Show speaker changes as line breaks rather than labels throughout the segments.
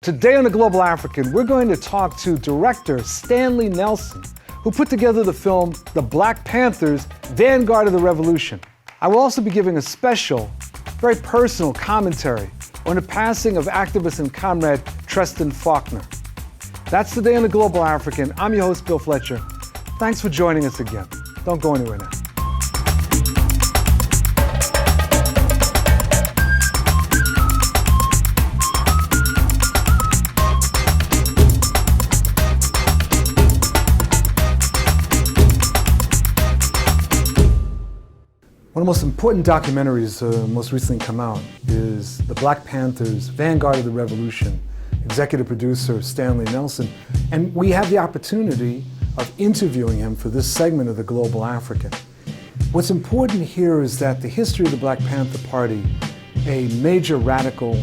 Today on The Global African, we're going to talk to director Stanley Nelson, who put together the film The Black Panthers, Vanguard of the Revolution. I will also be giving a special, very personal commentary on the passing of activist and comrade Treston Faulkner. That's Today on The Global African. I'm your host, Bill Fletcher. Thanks for joining us again. Don't go anywhere now. One of the most important documentaries most recently come out is The Black Panthers, Vanguard of the Revolution, executive producer Stanley Nelson. And we have the opportunity of interviewing him for this segment of The Global African. What's important here is that the history of the Black Panther Party, a major radical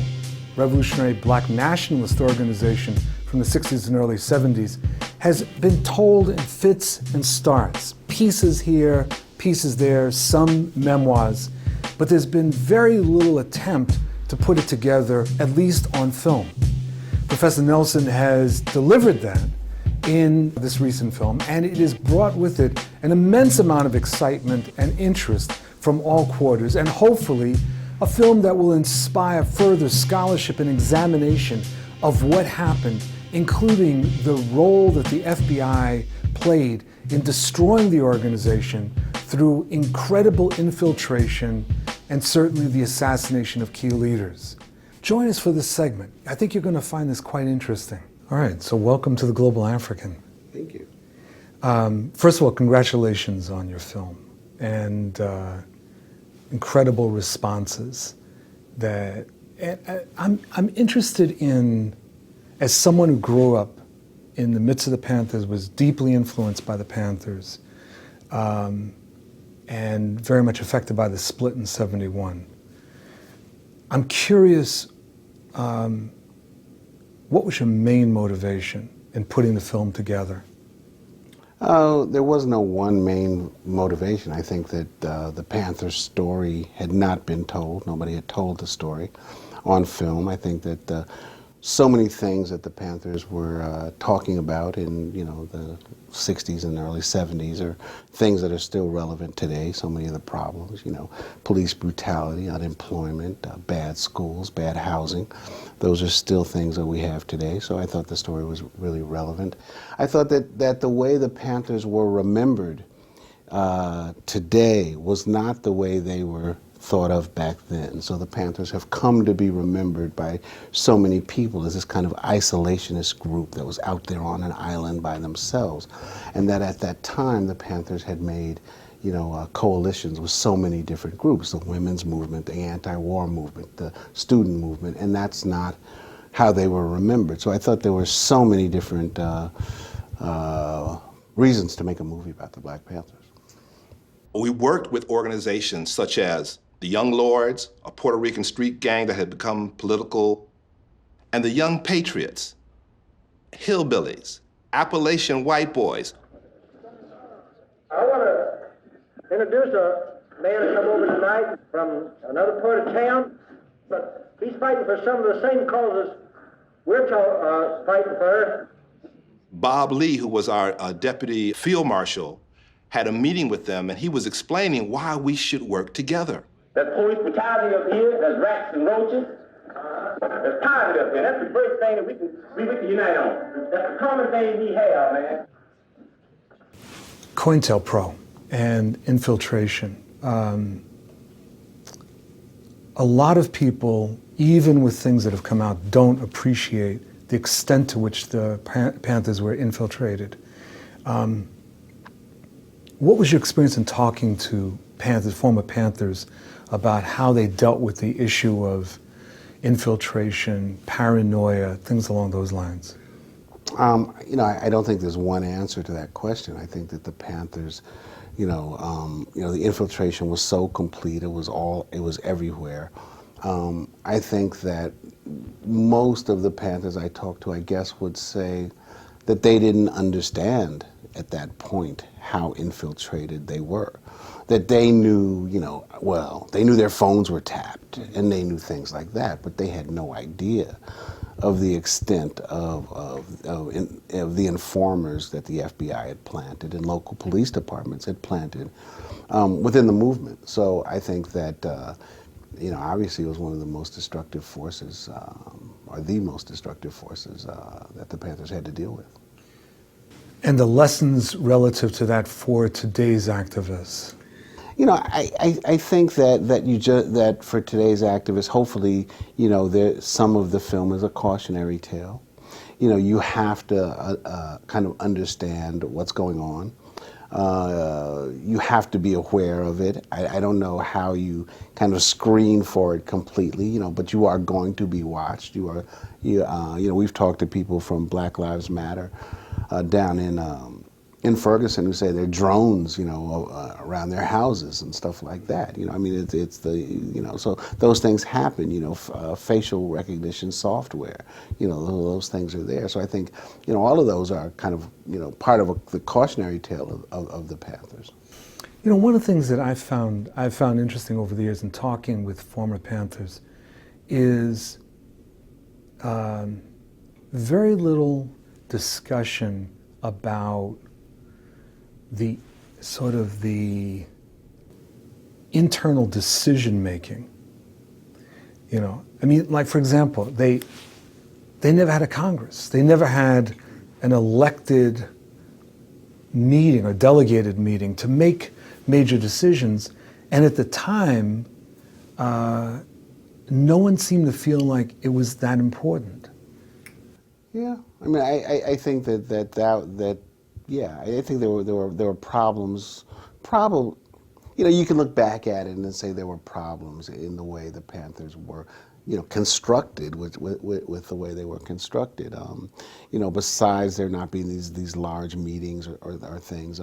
revolutionary black nationalist organization from the 60s and early 70s, has been told in fits and starts, pieces here, pieces there, some memoirs, but there's been very little attempt to put it together, at least on film. Professor Nelson has delivered that in this recent film, and it has brought with it an immense amount of excitement and interest from all quarters, and hopefully a film that will inspire further scholarship and examination of what happened, including the role that the FBI played in destroying the organization through incredible infiltration and certainly the assassination of key leaders. Join us for this segment. I think you're going to find this quite interesting. All right, so welcome to The Global African.
Thank you.
First of all, congratulations on your film and incredible responses. I'm interested in, as someone who grew up in the midst of the Panthers, was deeply influenced by the Panthers, and very much affected by the split in '71. I'm curious, what was your main motivation in putting the film together?
There was no one main motivation. I think that the Panthers story had not been told. Nobody had told the story on film. I think that so many things that the Panthers were talking about in the 60s and early 70s are things that are still relevant today. So many of the problems, police brutality, unemployment, bad schools, bad housing, those are still things that we have today. So I thought the story was really relevant. I thought that the way the Panthers were remembered today was not the way they were thought of back then. So the Panthers have come to be remembered by so many people as this kind of isolationist group that was out there on an island by themselves. And that at that time, the Panthers had made coalitions with so many different groups, the women's movement, the anti-war movement, the student movement, and that's not how they were remembered. So I thought there were so many different reasons to make a movie about the Black Panthers.
We worked with organizations such as the Young Lords, a Puerto Rican street gang that had become political, and the Young Patriots, hillbillies, Appalachian white boys.
I want to introduce a man who come over tonight from another part of town, but he's fighting for some of the same causes we're fighting for.
Bob Lee, who was our deputy field marshal, had a meeting with them, and he was explaining why we should work together.
There's police brutality up here, there's rats and roaches, there's poverty up here. That's the first thing that we can unite on. That's the common thing we have, man.
COINTELPRO and infiltration. A lot of people, even with things that have come out, don't appreciate the extent to which the Panthers were infiltrated. What was your experience in talking to Panthers, former Panthers, about how they dealt with the issue of infiltration, paranoia, things along those lines?
I don't think there's one answer to that question. I think that the Panthers, the infiltration was so complete. It was everywhere. I think that most of the Panthers I talked to, I guess, would say that they didn't understand at that point how infiltrated they were. That they knew, they knew their phones were tapped and they knew things like that, but they had no idea of the extent of the informers that the FBI had planted and local police departments had planted within the movement. So I think that, you know, obviously it was one of the most destructive forces, or the most destructive forces that the Panthers had to deal with.
And the lessons relative to that for today's activists?
You know, I think that for today's activists, hopefully, you know, some of the film is a cautionary tale. You know, you have to kind of understand what's going on. You have to be aware of it. I don't know how you kind of screen for it completely, you know, but you are going to be watched. You know, we've talked to people from Black Lives Matter down in Ferguson who say they're drones, you know, around their houses and stuff like that. You know, I mean, it's the, you know, so those things happen, you know, facial recognition software, you know, those things are there. So I think, you know, all of those are kind of, you know, part of the cautionary tale of the Panthers.
You know, one of the things that I've found interesting over the years in talking with former Panthers is very little discussion about the sort of the internal decision making. You know, I mean, like for example, they never had a Congress. They never had an elected meeting or delegated meeting to make major decisions. And at the time, no one seemed to feel like it was that important.
Yeah, I mean, I think that yeah, I think there were problems. You know, you can look back at it and say there were problems in the way the Panthers were, you know, constructed with the way they were constructed. You know, besides there not being these large meetings or things,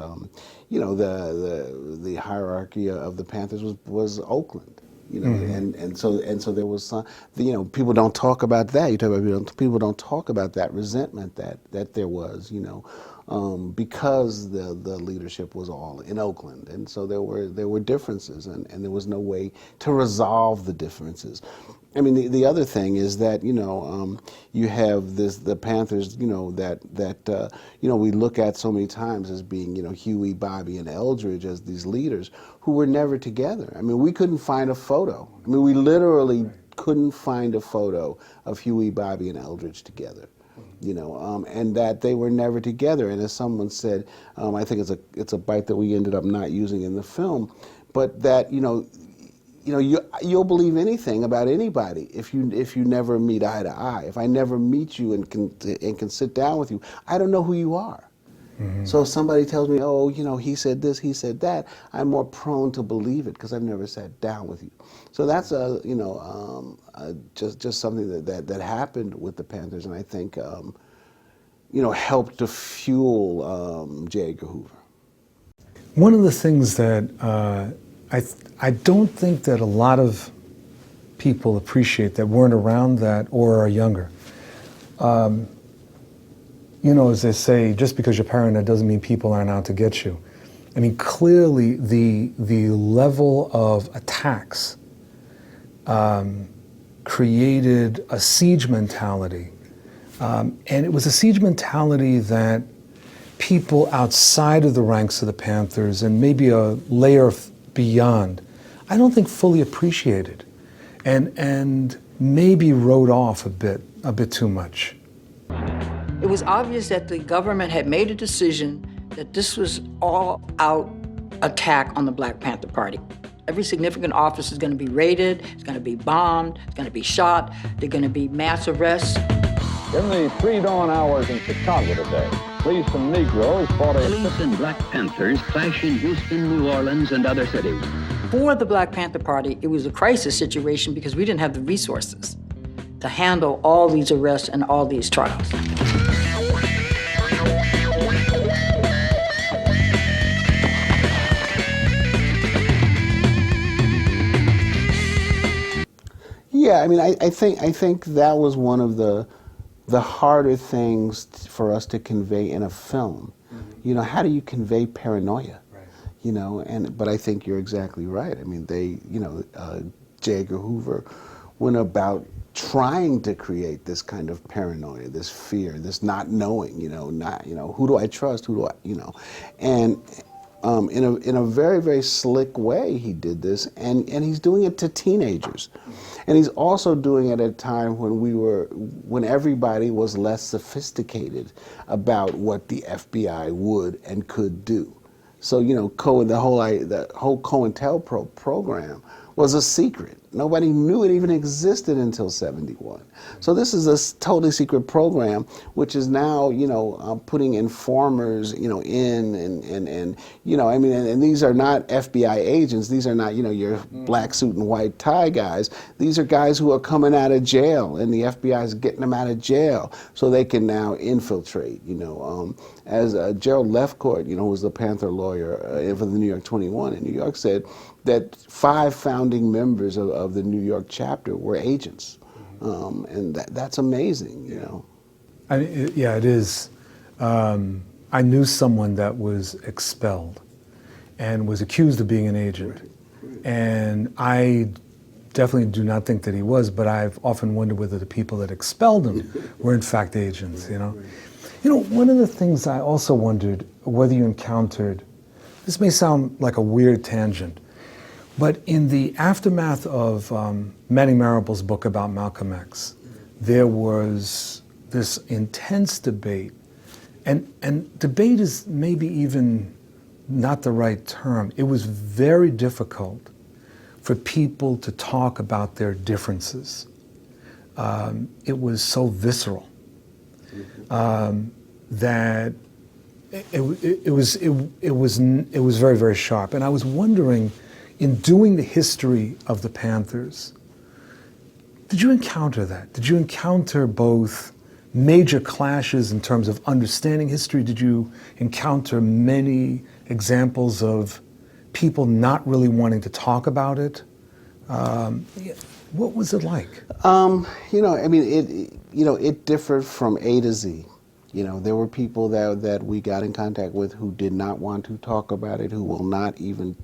you know, the hierarchy of the Panthers was Oakland. You know, and so there was some, you know, people don't talk about that. You talk about people don't talk about that resentment that there was, you know, because the leadership was all in Oakland, and so there were differences, and there was no way to resolve the differences. I mean, the other thing is that, you know, you have the Panthers, you know, that you know, we look at so many times as being, you know, Huey, Bobby, and Eldridge as these leaders who were never together. I mean, we couldn't find a photo. I mean, we literally couldn't find a photo of Huey, Bobby, and Eldridge together. You know, and that they were never together. And as someone said, I think it's a bite that we ended up not using in the film, but that, you know, you'll believe anything about anybody if you never meet eye to eye. If I never meet you and can sit down with you, I don't know who you are. Mm-hmm. So if somebody tells me, oh, you know, he said this, he said that, I'm more prone to believe it because I've never sat down with you. So that's you know, just something that happened with the Panthers, and I think you know, helped to fuel J. Edgar Hoover.
One of the things that I don't think that a lot of people appreciate that weren't around that or are younger. You know, as they say, just because you're paranoid doesn't mean people aren't out to get you. I mean, clearly the level of attacks created a siege mentality. And it was a siege mentality that people outside of the ranks of the Panthers and maybe a layer beyond, I don't think fully appreciated and maybe wrote off a bit too much.
It was obvious that the government had made a decision that this was all-out attack on the Black Panther Party. Every significant office is going to be raided, it's going to be bombed, it's going to be shot, there are going to be mass arrests.
In the pre-dawn hours in Chicago today, police and Negroes fought a...
Police and Black Panthers clash in Houston, New Orleans, and other cities.
For the Black Panther Party, it was a crisis situation because we didn't have the resources to handle all these arrests and all these trials.
Yeah, I mean, I think that was one of the harder things for us to convey in a film. Mm-hmm. You know, how do you convey paranoia? Right. You know, but I think you're exactly right. I mean, J. Edgar Hoover went about trying to create this kind of paranoia, this fear, this not knowing, who do I trust, who do I, and in a very, very slick way he did this, and he's doing it to teenagers. And he's also doing it at a time when everybody was less sophisticated about what the FBI would and could do. So, the whole COINTELPRO program was a secret. Nobody knew it even existed until '71. So this is a totally secret program, which is now, putting informers, in and these are not FBI agents. These are not, your black suit and white tie guys. These are guys who are coming out of jail, and the FBI is getting them out of jail so they can now infiltrate, As Gerald Lefcourt, who was the Panther lawyer for the New York 21 in New York, said that 5 founding members of the New York chapter were agents. And that's amazing,
It is. I knew someone that was expelled and was accused of being an agent. And I definitely do not think that he was, but I've often wondered whether the people that expelled him were in fact agents, One of the things I also wondered whether you encountered, this may sound like a weird tangent, but in the aftermath of Manning Marable's book about Malcolm X, there was this intense debate, and debate is maybe even not the right term. It was very difficult for people to talk about their differences. It was so visceral that it was very, very sharp. And I was wondering, in doing the history of the Panthers, did you encounter that? Did you encounter both major clashes in terms of understanding history? Did you encounter many examples of people not really wanting to talk about it? What was it like?
It differed from A to Z. There were people that we got in contact with who did not want to talk about it, who will not even,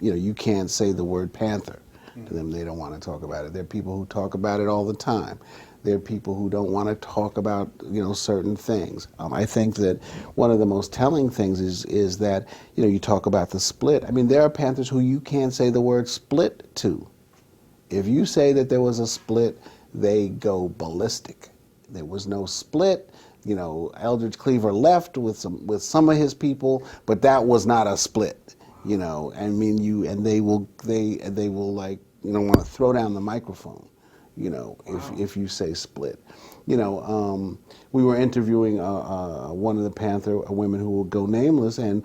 you can't say the word Panther to them. They don't want to talk about it. There are people who talk about it all the time. There are people who don't want to talk about, certain things. I think that one of the most telling things is that, you talk about the split. There are Panthers who you can't say the word split to. If you say that there was a split, they go ballistic. There was no split. Eldridge Cleaver left with some of his people, but that was not a split. And they will want to throw down the microphone. If you say split. We were interviewing one of the Panther women who will go nameless, and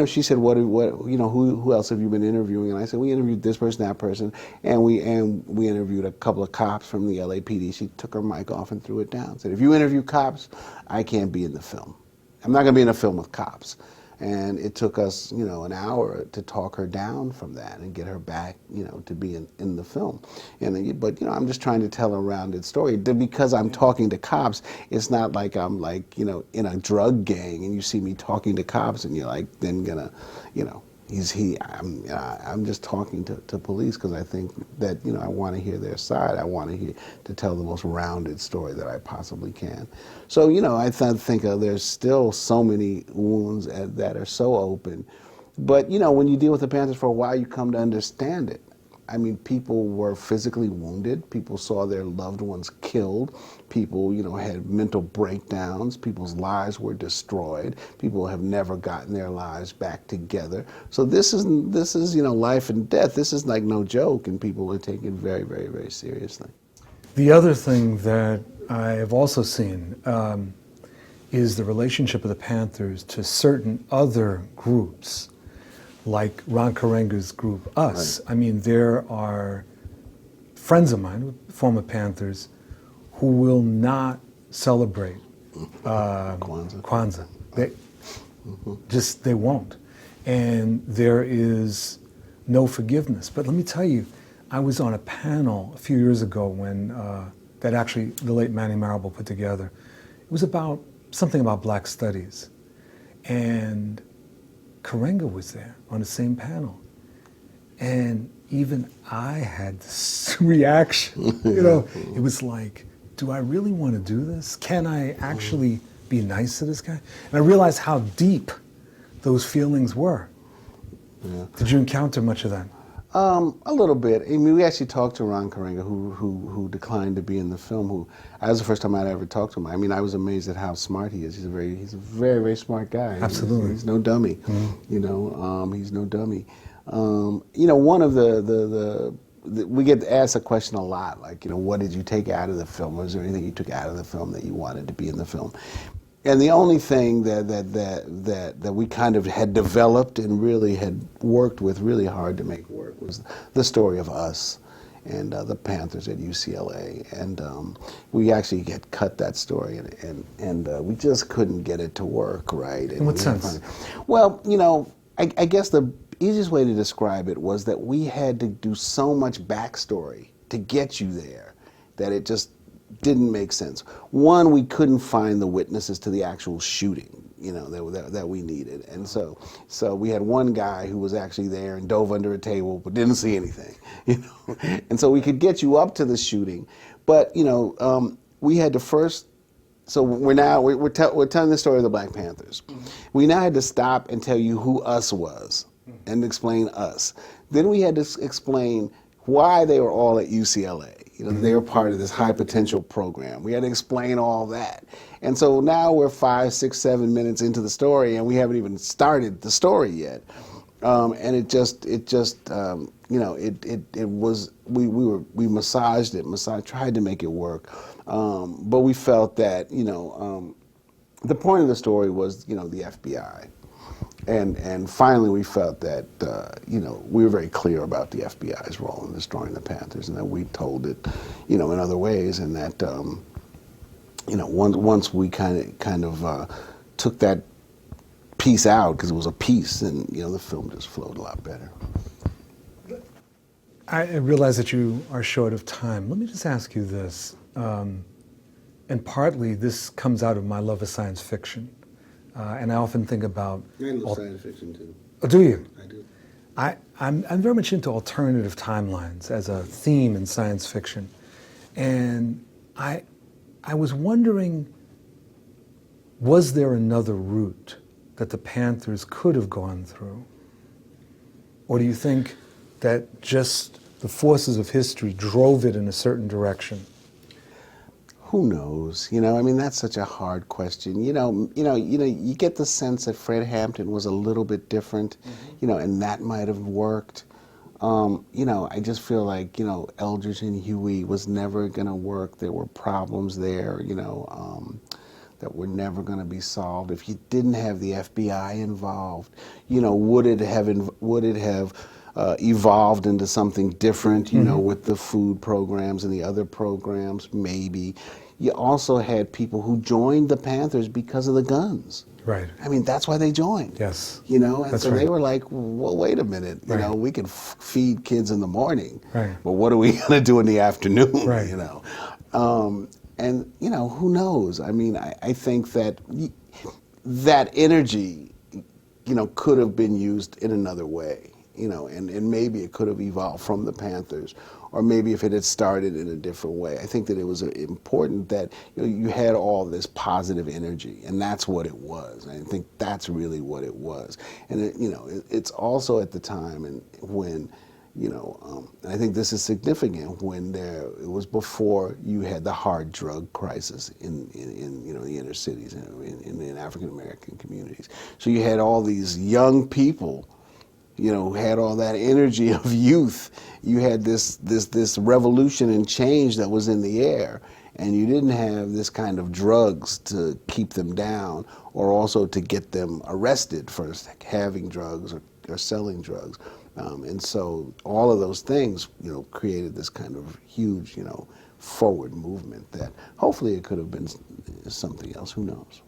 she said, who else have you been interviewing? And I said, we interviewed this person, that person, and we interviewed a couple of cops from the LAPD. She took her mic off and threw it down. Said, if you interview cops, I can't be in the film. I'm not going to be in a film with cops. And it took us, an hour to talk her down from that and get her back, to be in the film. But I'm just trying to tell a rounded story. Because I'm talking to cops, it's not like I'm in a drug gang and you see me talking to cops and you're then gonna, I'm just talking to police because I think that, I want to hear their side. I want to tell the most rounded story that I possibly can. So, I think there's still so many wounds that are so open. But, when you deal with the Panthers for a while, you come to understand it. People were physically wounded. People saw their loved ones killed. People, had mental breakdowns. People's lives were destroyed. People have never gotten their lives back together. So this is life and death. This is like no joke, and people are taken very, very, very seriously.
The other thing that I have also seen is the relationship of the Panthers to certain other groups, like Ron Karenga's group, US. Right. There are friends of mine, former Panthers, who will not celebrate Kwanzaa. They won't. And there is no forgiveness. But let me tell you, I was on a panel a few years ago when that actually the late Manning Marable put together. It was about something about Black studies. And Karenga was there on the same panel. And even I had this reaction. You know, it was like, do I really want to do this? Can I actually be nice to this guy? And I realized how deep those feelings were. Yeah. Did you encounter much of that?
A little bit. I mean, we actually talked to Ron Karenga, who declined to be in the film. That was the first time I'd ever talked to him. I mean, I was amazed at how smart he is. He's a very, very smart guy.
Absolutely.
He's no dummy. Mm-hmm. You know, he's no dummy. You know, one of we get asked a question a lot, like, you know, what did you take out of the film? Was there anything you took out of the film that you wanted to be in the film? And the only thing that we kind of had developed and really had worked with really hard to make work was the story of us and the Panthers at UCLA. And we actually had cut that story, and we just couldn't get it to work right.
In what sense?
Well, you know, I guess the easiest way to describe it was that we had to do so much backstory to get you there that it just didn't make sense. One, we couldn't find the witnesses to the actual shooting, you know, that we needed. And so we had one guy who was actually there and dove under a table but didn't see anything, you know. And so we could get you up to the shooting, but, you know, we had to first, so we're telling the story of the Black Panthers. We now had to stop and tell you who us was and explain us. Then we had to explain why they were all at UCLA. You know, they were part of this high potential program. We had to explain all that. And so now we're 5, 6, 7 minutes into the story and we haven't even started the story yet. And it just, you know, it was, we massaged it, tried to make it work. But we felt that, you know, the point of the story was, you know, the FBI. And finally, we felt that, you know, we were very clear about the FBI's role in destroying the Panthers, and that we told it, you know, in other ways, and that, you know, once we kind of took that piece out, because it was a piece, and, you know, the film just flowed a lot better.
I realize that you are short of time. Let me just ask you this, and partly this comes out of my love of science fiction. And I often think about...
I love science fiction, too.
Oh, do you?
I do.
I'm very much into alternative timelines as a theme in science fiction. And I was wondering, was there another route that the Panthers could have gone through? Or do you think that just the forces of history drove it in a certain direction?
Who knows? You know, I mean, that's such a hard question. You get the sense that Fred Hampton was a little bit different, you know, and that might have worked. You know, I just feel like, you know, Eldridge and Huey was never going to work. There were problems there, you know, that were never going to be solved. If you didn't have the FBI involved, you know, would it have evolved into something different, you know, with the food programs and the other programs? Maybe. You also had people who joined the Panthers because of the guns.
Right.
I mean, that's why they joined.
Yes.
You know, and
that's
so
right.
they were like, well, wait a minute, you know, we can feed kids in the morning,
right,
but what are we going to do in the afternoon,
right,
you know? And, you know, who knows? I mean, I think that that energy, you know, could have been used in another way. You know, and maybe it could have evolved from the Panthers, or maybe if it had started in a different way. I think that it was important that, you know, you had all this positive energy, and that's what it was. I think that's really what it was. And it, you know, it's also at the time and when, you know, and I think this is significant, when it was before you had the hard drug crisis in you know, the inner cities, in African American communities. So you had all these young people, you know, had all that energy of youth. You had this revolution and change that was in the air, and you didn't have this kind of drugs to keep them down, or also to get them arrested for having drugs or selling drugs. And so all of those things, you know, created this kind of huge, you know, forward movement that hopefully it could have been something else. Who knows?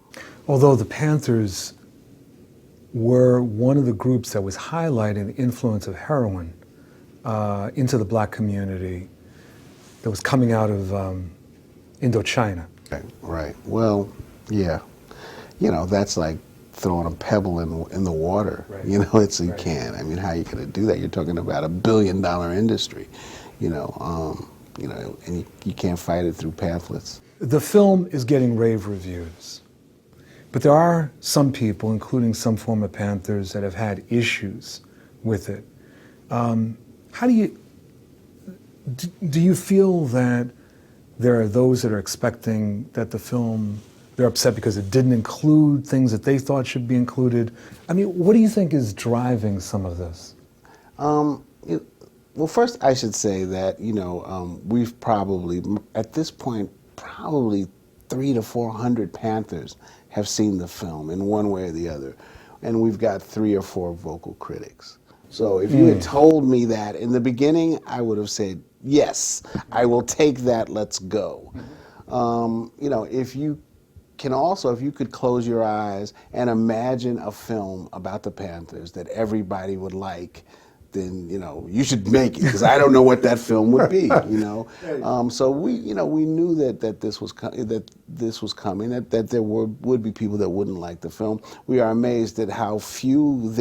Although the Panthers were one of the groups that was highlighting the influence of heroin into the black community that was coming out of Indochina.
Right. Well, yeah. You know, that's like throwing a pebble in the water.
Right.
You know, you can't. I mean, how are you going to do that? You're talking about $1 billion industry, and you can't fight it through pamphlets.
The film is getting rave reviews, but there are some people, including some former Panthers, that have had issues with it. How do you feel that there are those that are expecting that the film, they're upset because it didn't include things that they thought should be included? I mean, what do you think is driving some of this?
Well, first I should say that, we've probably, at this point, probably 300 to 400 Panthers have seen the film in one way or the other. And we've got 3 or 4 vocal critics. So if you had told me that in the beginning, I would have said, yes, I will take that, let's go. If you could close your eyes and imagine a film about the Panthers that everybody would like, then you should make it, because I don't know what that film would be. So we knew that this was coming, that there would be people that wouldn't like the film. We are amazed at how few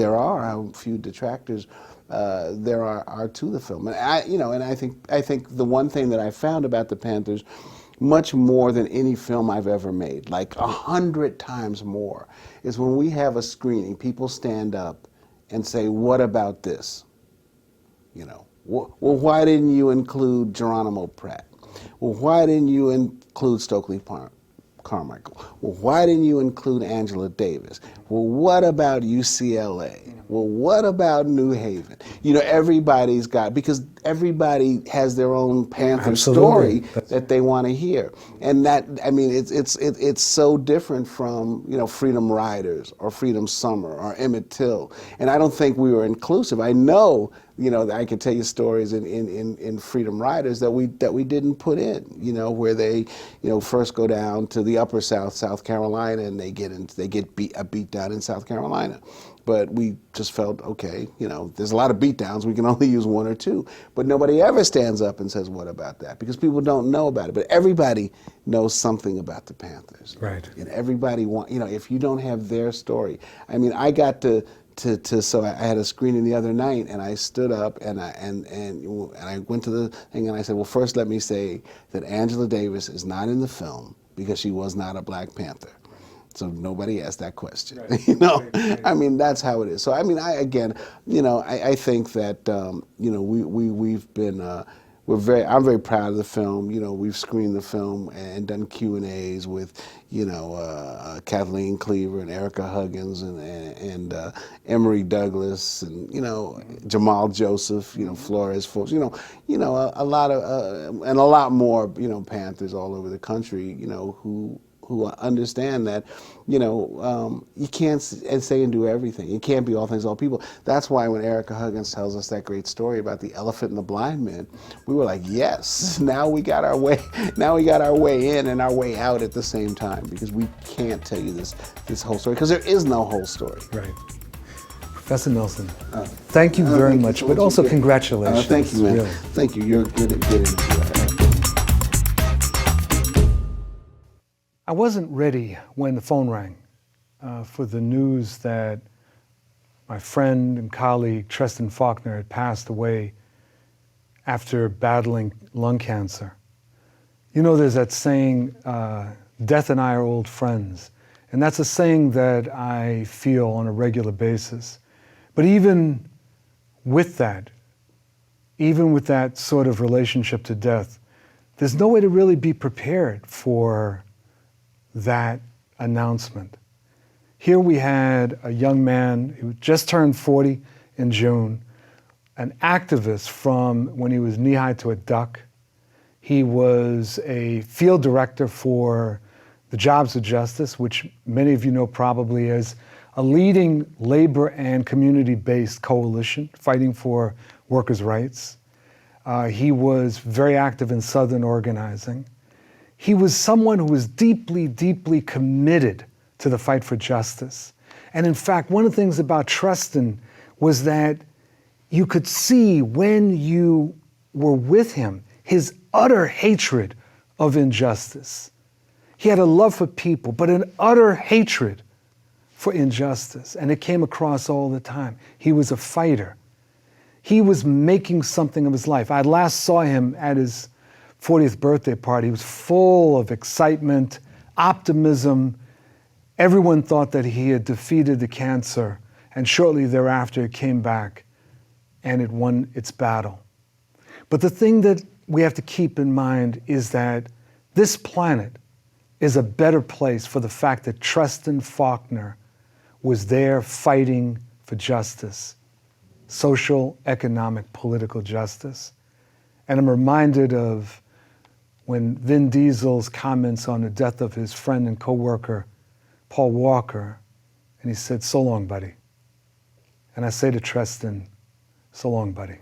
detractors there are to the film. And I think the one thing that I found about the Panthers, much more than any film I've ever made, like 100 times more, is when we have a screening, people stand up and say, "What about this?" Well, why didn't you include Geronimo Pratt? Well, why didn't you include Stokely Carmichael? Well, why didn't you include Angela Davis? Well, what about UCLA? Well, what about New Haven? Everybody's got, because everybody has their own Panther story that they want to hear. And that, I mean, it's so different from, Freedom Riders or Freedom Summer or Emmett Till. And I don't think we were inclusive. I know, I could tell you stories in Freedom Riders that we didn't put in, where they, first go down to the Upper South, South Carolina, and they get beat down in South Carolina. But we just felt, okay, there's a lot of beat downs, we can only use 1 or 2. But nobody ever stands up and says, what about that? Because people don't know about it. But everybody knows something about the Panthers.
Right.
And everybody if you don't have their story. I mean, I got so I had a screening the other night, and I stood up and I went to the thing and I said, well, first let me say that Angela Davis is not in the film because she was not a Black Panther. So nobody asked that question. Right. Right. I mean, that's how it is. So I mean, I think that we've been I'm very proud of the film. We've screened the film and done Q&As with Kathleen Cleaver and Erica Huggins and Emory Douglas and Jamal Joseph, Flores folks, a lot of and a lot more Panthers all over the country, who understand that, you can't say and do everything. You can't be all things to all people. That's why when Erica Huggins tells us that great story about the elephant and the blind man, we were like, yes, now we got our way in and our way out at the same time, because we can't tell you this whole story, because there is no whole story.
Right. Professor Nelson, thank you very much, but also congratulations.
Thank you, man.
Really.
Thank you. You're good at getting into that.
I wasn't ready when the phone rang for the news that my friend and colleague Treston Faulkner had passed away after battling lung cancer. There's that saying, death and I are old friends. And that's a saying that I feel on a regular basis. But even with that sort of relationship to death, there's no way to really be prepared for that announcement. Here we had a young man who just turned 40 in June, an activist from when he was knee-high to a duck. He was a field director for the Jobs of Justice, which many of you know probably as a leading labor and community-based coalition fighting for workers' rights. He was very active in Southern organizing. He was someone who was deeply, deeply committed to the fight for justice. And in fact, one of the things about Treston was that you could see when you were with him, his utter hatred of injustice. He had a love for people, but an utter hatred for injustice, and it came across all the time. He was a fighter. He was making something of his life. I last saw him at his 40th birthday party. He was full of excitement, optimism. Everyone thought that he had defeated the cancer, and shortly thereafter it came back and it won its battle. But the thing that we have to keep in mind is that this planet is a better place for the fact that Treston Faulkner was there fighting for justice, social, economic, political justice. And I'm reminded of when Vin Diesel's comments on the death of his friend and co-worker, Paul Walker, and he said, "So long, buddy." And I say to Treston, "So long, buddy."